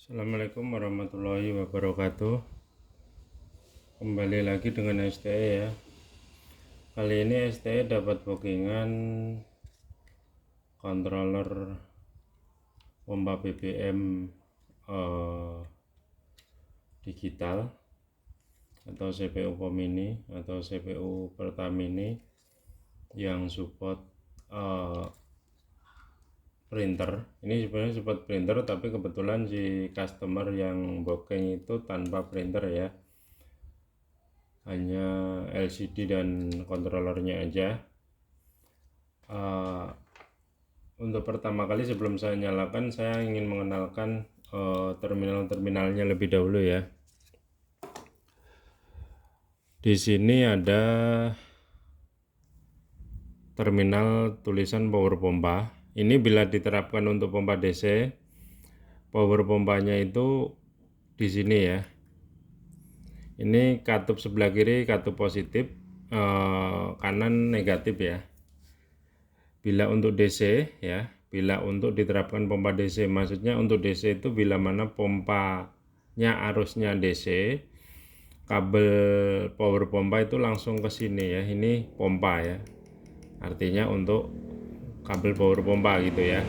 Assalamualaikum warahmatullahi wabarakatuh. Kembali lagi dengan STE ya. Kali ini STE dapat bookingan controller pompa BBM digital atau CPU Pomini atau CPU Pertamini yang support printer. Ini sebenarnya support printer, tapi kebetulan si customer yang booking itu tanpa printer ya, hanya LCD dan controllernya aja. Untuk pertama kali sebelum saya nyalakan, saya ingin mengenalkan terminal-terminalnya lebih dahulu ya. Di sini ada terminal tulisan power pompa. Ini bila diterapkan untuk pompa DC, power pompanya itu di sini ya. Ini katup sebelah kiri katup positif, kanan negatif ya. Bila untuk DC ya, bila untuk diterapkan pompa DC, maksudnya untuk DC itu bila mana pompanya arusnya DC, kabel power pompa itu langsung ke sini ya. Ini pompa ya, artinya untuk kabel power pompa gitu ya.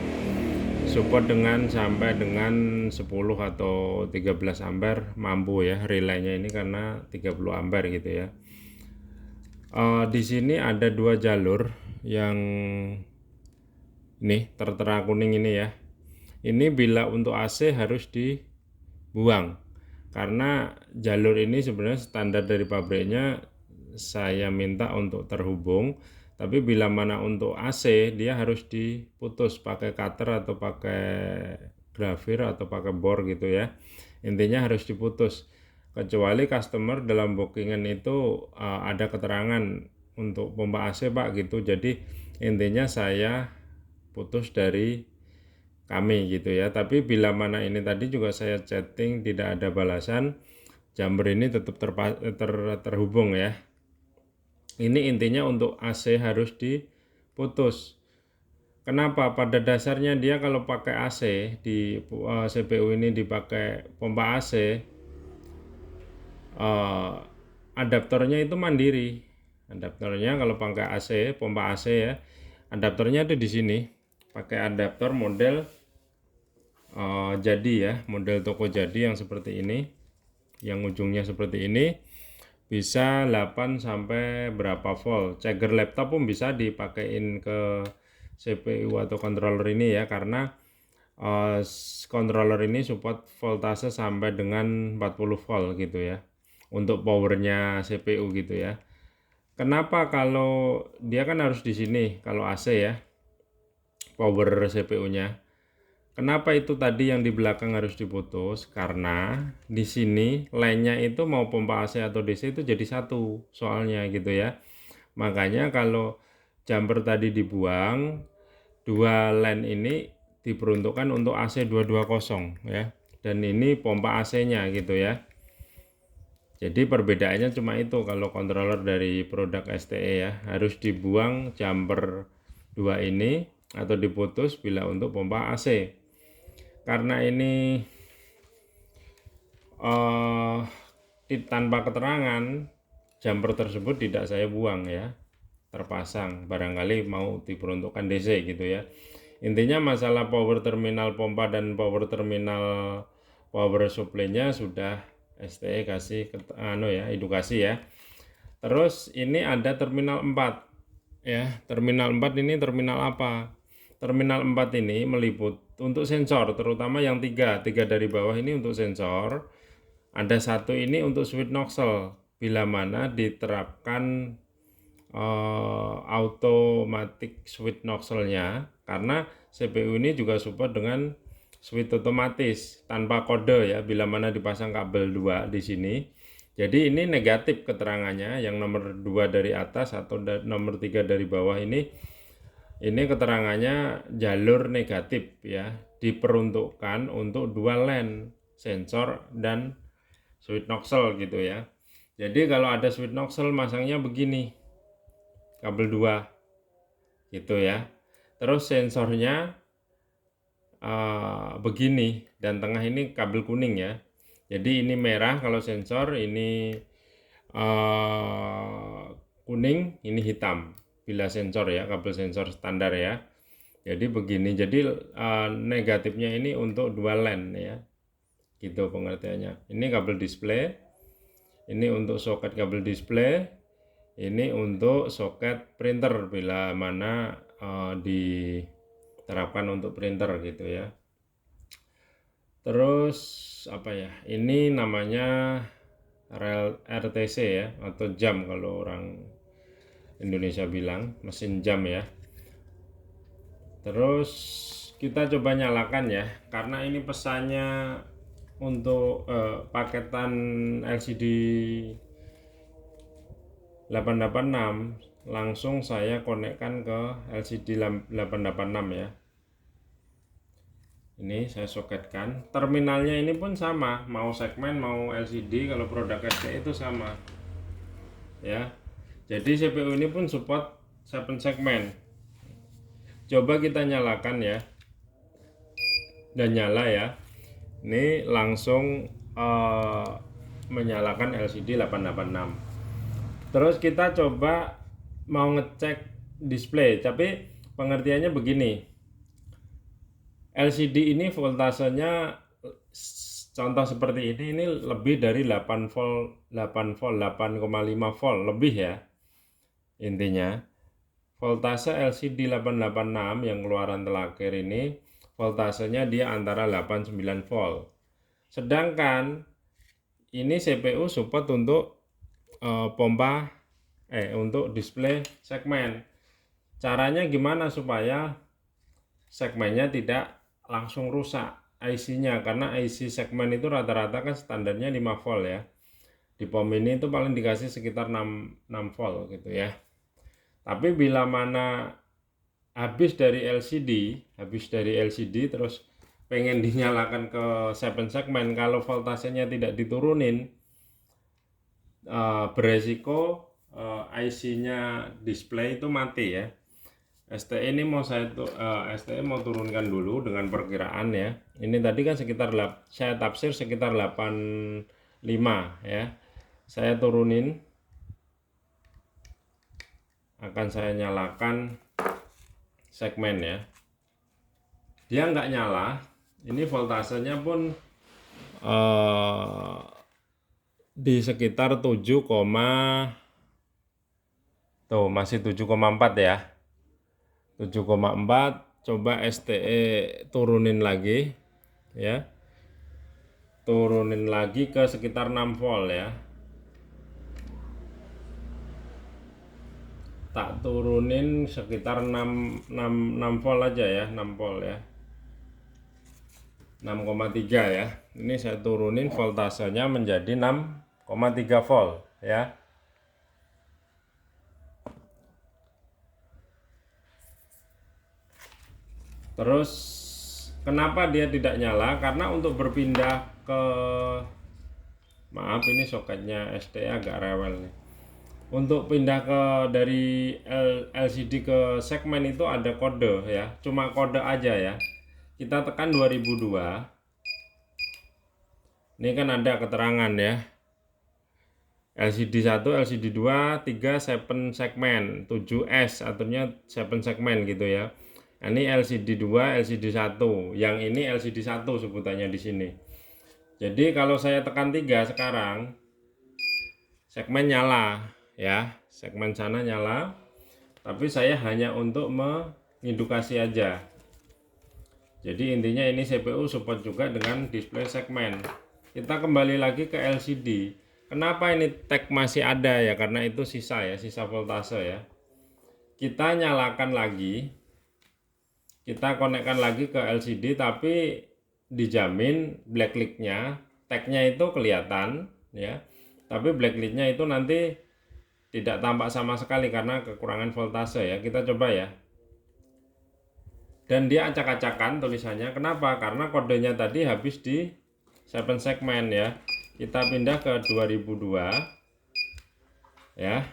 Support dengan sampai dengan 10 atau 13 ampere mampu ya relaynya ini, karena 30 ampere gitu ya. Di sini ada dua jalur yang ini tertera kuning ini ya. Ini bila untuk AC harus dibuang, karena jalur ini sebenarnya standar dari pabriknya saya minta untuk terhubung, tapi bila mana untuk AC dia harus diputus pakai cutter atau pakai grafir atau pakai bor gitu ya. Intinya harus diputus, kecuali customer dalam bookingan itu ada keterangan untuk pompa AC Pak gitu. Jadi intinya saya putus dari kami gitu ya. Tapi bila mana ini tadi juga saya chatting tidak ada balasan, jumper ini tetap terhubung ya. Ini intinya untuk AC harus diputus. Kenapa? Pada dasarnya dia kalau pakai AC di CPU ini dipakai pompa AC, adaptornya itu mandiri. Adaptornya kalau pakai AC, pompa AC ya, adaptornya ada di sini. Pakai adaptor model jadi ya, model toko jadi yang seperti ini, yang ujungnya seperti ini. Bisa 8 sampai berapa volt. Charger laptop pun bisa dipakein ke CPU atau controller ini ya, karena controller ini support voltase sampai dengan 40 volt gitu ya, untuk powernya CPU gitu ya. Kenapa kalau dia kan harus di sini kalau AC ya, power CPU-nya. Kenapa itu tadi yang di belakang harus diputus? Karena di sini line-nya itu mau pompa AC atau DC itu jadi satu soalnya gitu ya. Makanya kalau jumper tadi dibuang, dua line ini diperuntukkan untuk AC 220 ya. Dan ini pompa AC-nya gitu ya. Jadi perbedaannya cuma itu, kalau controller dari produk STE ya, harus dibuang jumper dua ini atau diputus bila untuk pompa AC. Karena ini tanpa keterangan, jumper tersebut tidak saya buang ya, terpasang, barangkali mau diperuntukkan DC gitu ya. Intinya masalah power terminal pompa dan power terminal power supply-nya sudah STE kasih edukasi ya. Terus ini ada terminal 4 ya. Terminal 4 ini terminal apa? Terminal 4 ini meliput untuk sensor, terutama yang tiga dari bawah ini untuk sensor. Ada satu ini untuk switch nozzle, bila mana diterapkan automatic switch nozzle-nya, karena CPU ini juga support dengan switch otomatis tanpa kode ya, bila mana dipasang kabel 2 di sini. Jadi ini negatif keterangannya, yang nomor 2 dari atas atau nomor 3 dari bawah ini keterangannya jalur negatif ya, diperuntukkan untuk dual lane sensor dan switch nozzle gitu ya. Jadi kalau ada switch nozzle masangnya begini, kabel 2 gitu ya. Terus sensornya begini, dan tengah ini kabel kuning ya. Jadi ini merah kalau sensor, ini kuning, ini hitam bila sensor ya, kabel sensor standar ya. Jadi begini, jadi negatifnya ini untuk dual LAN ya, gitu pengertiannya. Ini kabel display, ini untuk soket kabel display, ini untuk soket printer bila mana diterapkan untuk printer gitu ya. Terus apa ya, ini namanya rel RTC ya, atau jam kalau orang Indonesia bilang, mesin jam ya. Terus kita coba nyalakan ya, karena ini pesannya untuk paketan LCD 886, langsung saya konekkan ke LCD 886 ya. Ini saya soketkan, terminalnya ini pun sama, mau segmen mau LCD, kalau produk ST itu sama ya. Jadi CPU ini pun support 7 segmen. Coba kita nyalakan ya, dan nyala ya. Ini langsung menyalakan LCD 886. Terus kita coba mau ngecek display, tapi pengertiannya begini. LCD ini voltasenya contoh seperti ini lebih dari 8 volt, 8,5 volt lebih ya. Intinya voltase LCD 886 yang keluaran telaker ini voltasenya dia antara 8-9 volt. Sedangkan ini CPU support untuk untuk display segmen. Caranya gimana supaya segmennya tidak langsung rusak IC-nya, karena IC segmen itu rata-rata kan standarnya 5 volt ya. Di POM ini itu paling dikasih sekitar 6 volt gitu ya. Tapi bila mana habis dari LCD terus pengen dinyalakan ke 7 segmen, kalau voltasenya tidak diturunin, beresiko IC-nya display itu mati ya. STE ini mau STE mau turunkan dulu dengan perkiraan ya. Ini tadi kan sekitar saya tafsir sekitar 85 ya. Saya turunin, akan saya nyalakan segmen ya. Dia nggak nyala. Ini voltasenya pun di sekitar 7, tuh masih 7,4 ya. 7,4. Coba STE turunin lagi ya, turunin lagi ke sekitar 6 volt ya, tak turunin sekitar 6 volt aja ya, 6 volt ya, 6,3 ya. Ini saya turunin voltasenya menjadi 6,3 volt ya. Terus kenapa dia tidak nyala? Karena untuk berpindah ke, maaf ini soketnya STE agak rewel nih. Untuk pindah ke dari LCD ke segmen itu ada kode ya, cuma kode aja ya. Kita tekan 2002. Ini kan ada keterangan ya. LCD 1, LCD 2, 3, 7 segmen, 7S aturnya 7 segmen gitu ya. Ini LCD 2, LCD 1, yang ini LCD 1 sebutannya di sini. Jadi kalau saya tekan 3 sekarang, segmen nyala ya, segmen sana nyala. Tapi saya hanya untuk mengindukasi aja. Jadi intinya ini CPU support juga dengan display segmen. Kita kembali lagi ke LCD. Kenapa ini tag masih ada ya? Karena itu sisa ya, sisa voltase ya. Kita nyalakan lagi. Kita konekkan lagi ke LCD, tapi dijamin blacklight-nya, tag-nya itu kelihatan ya. Tapi blacklight-nya itu nanti tidak tampak sama sekali karena kekurangan voltase ya. Kita coba ya. Dan dia acak-acakan tulisannya. Kenapa? Karena kodenya tadi habis di 7 segmen ya. Kita pindah ke 2002 ya.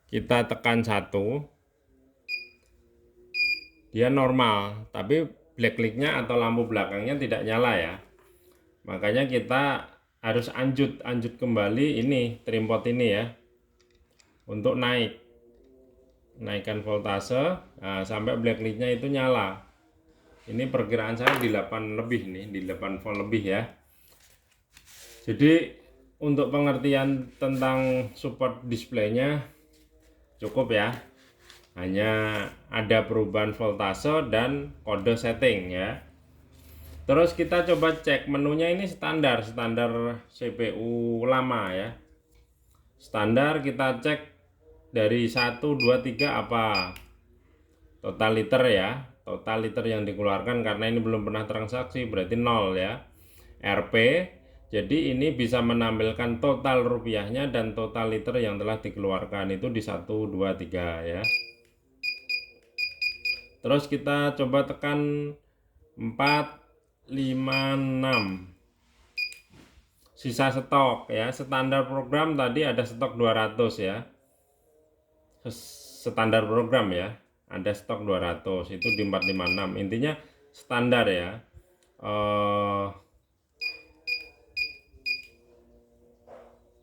Kita tekan 1. Dia normal, tapi backlight-nya atau lampu belakangnya tidak nyala ya. Makanya kita harus anjut kembali ini trimpot ini ya, untuk naikkan voltase sampai backlight-nya itu nyala. Ini perkiraan saya di 8 lebih nih, di 8 volt lebih ya. Jadi untuk pengertian tentang support displaynya cukup ya. Hanya ada perubahan voltase dan kode setting ya. Terus kita coba cek menunya, ini standar CPU lama ya. Standar kita cek dari 1, 2, 3 apa? Total liter ya. Total liter yang dikeluarkan, karena ini belum pernah transaksi berarti 0 ya. RP, jadi ini bisa menampilkan total rupiahnya dan total liter yang telah dikeluarkan itu di 1, 2, 3 ya. Terus kita coba tekan 4, 5, 6. Sisa stok ya. Standar program tadi ada stok 200 ya. Standar program ya. Ada stok 200, itu di 456. Intinya standar ya.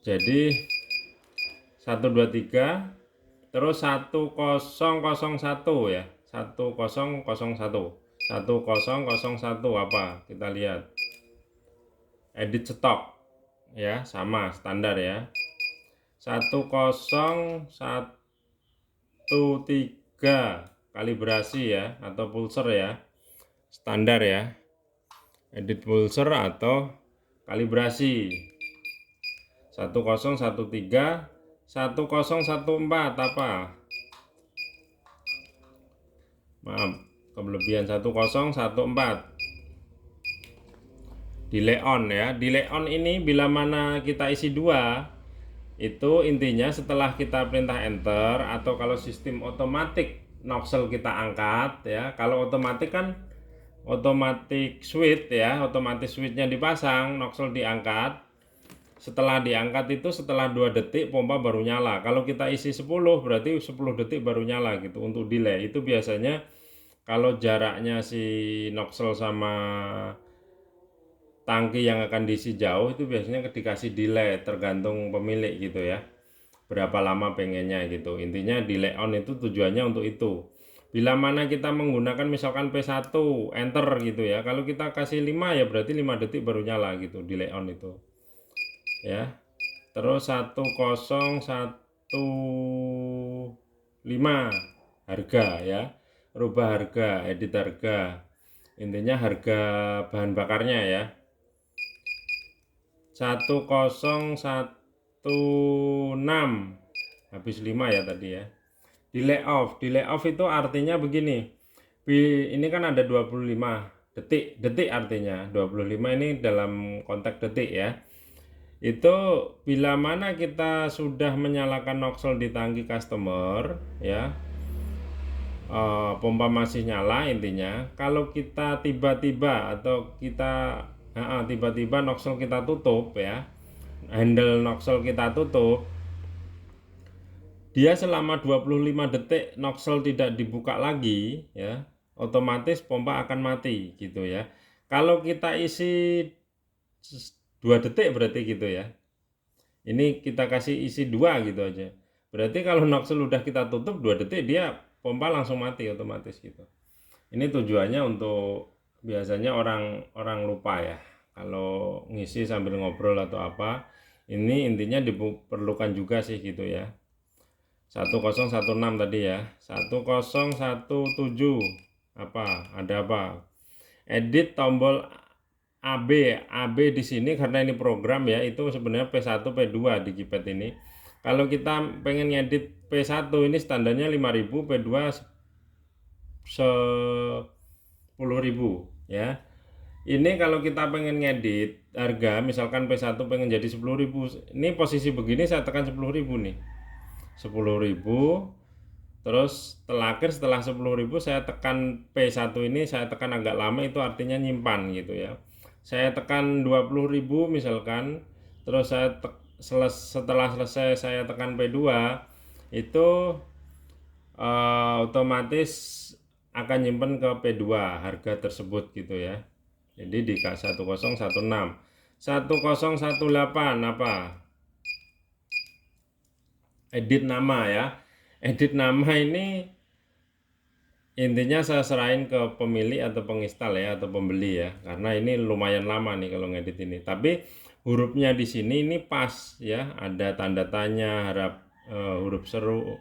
Jadi 1, 2, 3, terus 1001 ya. 1001. 1001 apa? Kita lihat. Edit stok ya, sama standar ya. 1013 kalibrasi ya, atau pulser ya. Standar ya. Edit pulser atau kalibrasi. 1013, 1014 apa? Maaf, kelebihan 1014. Delay on ya. Delay on ini bila mana kita isi 2, itu intinya setelah kita perintah enter, atau kalau sistem otomatis nozzle kita angkat ya. Kalau otomatis kan otomatis switch ya, otomatis switchnya dipasang, nozzle diangkat. Setelah diangkat itu setelah 2 detik pompa baru nyala. Kalau kita isi 10 berarti 10 detik baru nyala gitu untuk delay. Itu biasanya kalau jaraknya si nozzle sama tangki yang akan diisi jauh, itu biasanya dikasih delay, tergantung pemilik gitu ya, berapa lama pengennya gitu. Intinya delay on itu tujuannya untuk itu. Bila mana kita menggunakan misalkan P1 enter gitu ya, kalau kita kasih 5 ya berarti 5 detik baru nyala gitu delay on itu ya. Terus 1015 harga ya, rubah harga, edit harga, intinya harga bahan bakarnya ya. 1016 habis 5 ya tadi ya. Delay off itu artinya begini. Ini kan ada 25 detik artinya 25 ini dalam konteks detik ya. Itu bila mana kita sudah menyalakan nozzle di tangki customer ya, pompa masih nyala intinya. Kalau kita tiba-tiba atau kita tiba-tiba nozzle kita tutup ya, handle nozzle kita tutup, dia selama 25 detik nozzle tidak dibuka lagi ya, otomatis pompa akan mati gitu ya. Kalau kita isi 2 detik berarti gitu ya. Ini kita kasih isi 2 gitu aja. Berarti kalau nozzle udah kita tutup 2 detik, dia pompa langsung mati otomatis gitu. Ini tujuannya untuk biasanya orang lupa ya. Kalau ngisi sambil ngobrol atau apa, ini intinya diperlukan juga sih gitu ya. 1016 tadi ya. 1017 apa? Ada apa? Edit tombol AB di sini karena ini program ya, itu sebenarnya P1 P2 di keypad ini. Kalau kita pengen ngedit P1 ini standarnya 5000, P2 10.000 ya. Ini kalau kita pengen ngedit harga misalkan P1 pengen jadi 10.000, ini posisi begini saya tekan 10.000 nih. 10.000. Terus terakhir setelah 10.000 saya tekan P1 ini, saya tekan agak lama, itu artinya nyimpan gitu ya. Saya tekan 20.000 misalkan, terus saya setelah selesai saya tekan P2, itu otomatis akan nyimpen ke P2 harga tersebut gitu ya. Jadi di K1016 1018 apa? Edit nama ya. Edit nama ini intinya saya serahin ke pemilik atau penginstal ya, atau pembeli ya, karena ini lumayan lama nih kalau ngedit ini. Tapi hurufnya di sini ini pas ya, ada tanda tanya, huruf seru,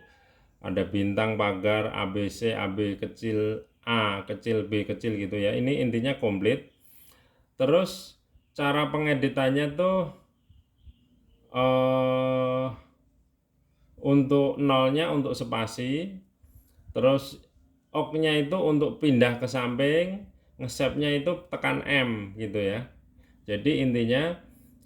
ada bintang, pagar, ABC, AB kecil, A kecil, B kecil gitu ya. Ini intinya komplit. Terus cara pengeditannya tuh eh untuk nolnya untuk spasi, terus OK-nya itu untuk pindah ke samping, nge-save-nya itu tekan M gitu ya. Jadi intinya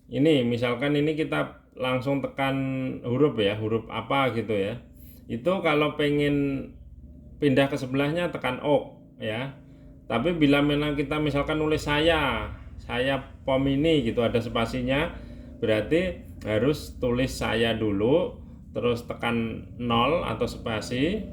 ini misalkan ini kita langsung tekan huruf ya, huruf apa gitu ya. Itu kalau pengen pindah ke sebelahnya tekan OK ya. Tapi bila memang kita misalkan nulis saya pom ini gitu ada spasinya, berarti harus tulis saya dulu, terus tekan 0 atau spasi,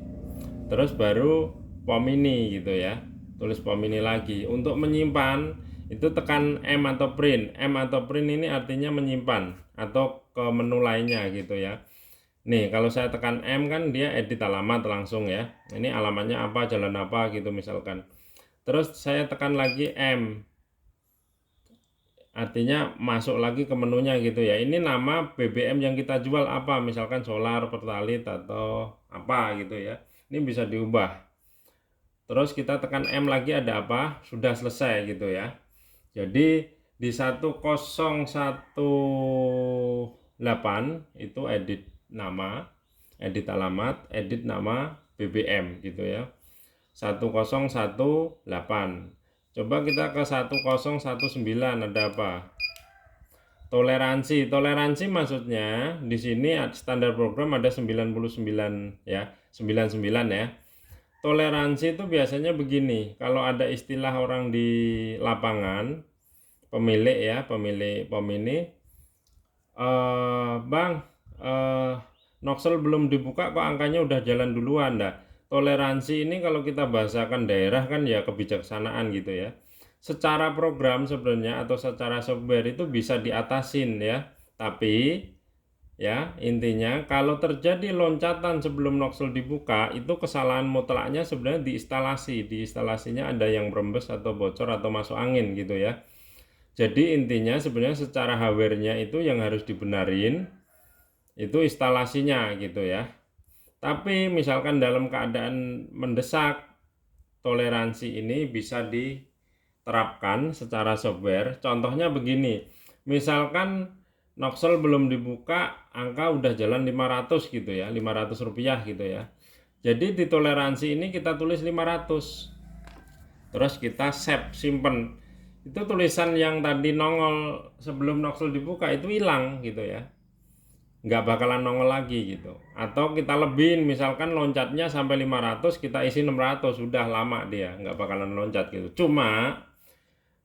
terus baru pom ini gitu ya, tulis pom ini lagi. Untuk menyimpan itu tekan M atau print. M atau print ini artinya menyimpan atau ke menu lainnya gitu ya. Nih kalau saya tekan M kan dia edit alamat langsung ya, ini alamatnya apa, jalan apa gitu misalkan. Terus saya tekan lagi M, artinya masuk lagi ke menunya gitu ya. Ini nama BBM yang kita jual apa, misalkan solar, pertalite atau apa gitu ya. Ini bisa diubah. Terus kita tekan M lagi, ada apa, sudah selesai gitu ya. Jadi di 1018 itu edit nama, edit alamat, edit nama BBM gitu ya. 1018. Coba kita ke 1019, ada apa? Toleransi. Toleransi maksudnya di sini standar program ada 99 ya, 99 ya. Toleransi itu biasanya begini, kalau ada istilah orang di lapangan, pemilik ya, pemilik pom ini, Bang, Noxel belum dibuka kok angkanya udah jalan duluan dah. Toleransi ini kalau kita bahasakan daerah kan ya kebijaksanaan gitu ya. Secara program sebenarnya atau secara software itu bisa diatasin ya. Tapi ya intinya kalau terjadi loncatan sebelum Noxel dibuka, itu kesalahan mutlaknya sebenarnya di instalasinya ada yang rembes atau bocor atau masuk angin gitu ya. Jadi intinya sebenarnya secara hardware-nya itu yang harus dibenarin itu instalasinya gitu ya. Tapi misalkan dalam keadaan mendesak, toleransi ini bisa diterapkan secara software. Contohnya begini, misalkan Noxel belum dibuka, angka udah jalan 500 gitu ya, 500 rupiah gitu ya. Jadi di toleransi ini kita tulis 500. Terus kita save, simpen. Itu tulisan yang tadi nongol sebelum Noxel dibuka itu hilang gitu ya. Nggak bakalan nongol lagi gitu. Atau kita lebihin, misalkan loncatnya sampai 500, kita isi 600, sudah lama dia, nggak bakalan loncat gitu. Cuma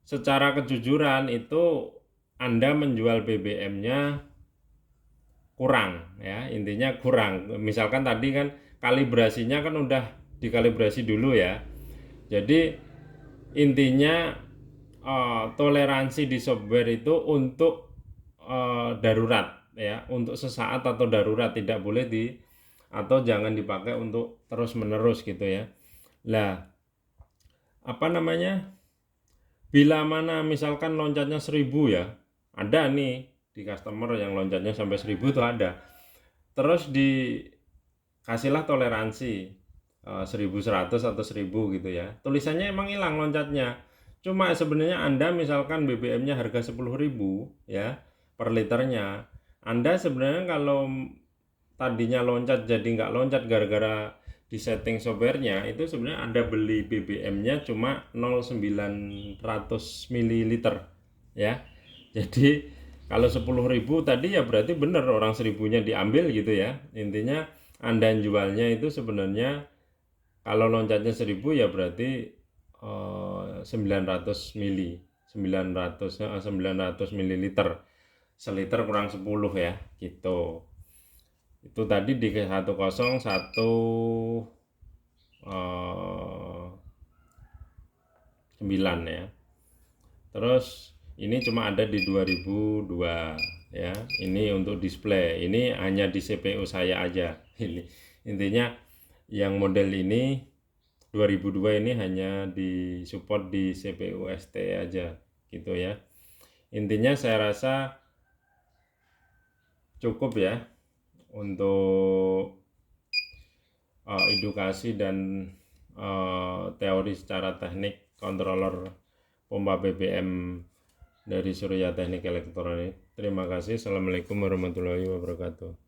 secara kejujuran itu Anda menjual BBM-nya kurang ya, intinya kurang. Misalkan tadi kan kalibrasinya kan udah dikalibrasi dulu ya. Jadi intinya toleransi di software itu untuk darurat ya, untuk sesaat atau darurat, tidak boleh atau jangan dipakai untuk terus menerus gitu ya. Lah apa namanya, bila mana misalkan loncatnya 1000 ya, ada nih di customer yang loncatnya sampai 1000 tuh ada, terus dikasihlah toleransi 1100 atau 1000 gitu ya, tulisannya emang hilang loncatnya. Cuma sebenarnya Anda misalkan BBM-nya harga 10.000 ya per liternya, Anda sebenarnya kalau tadinya loncat jadi nggak loncat gara-gara di setting softwarenya, itu sebenarnya Anda beli BBM-nya cuma 0,900 ml ya. Jadi kalau 10.000 tadi ya berarti benar orang 1000-nya diambil gitu ya. Intinya Anda jualnya itu sebenarnya kalau loncatnya 1000 ya berarti 900 mili, 900 ml, seliter kurang 10 ya gitu. Itu tadi di 101 ya. Terus ini cuma ada di 2002 ya. Ini untuk display. Ini hanya di CPU saya aja. Ini intinya yang model ini 2002 ini hanya di support di CPU ST aja gitu ya. Intinya saya rasa cukup ya untuk edukasi dan teori secara teknik controller pompa BBM dari Surya Teknik Elektronik. Terima kasih. Assalamualaikum warahmatullahi wabarakatuh.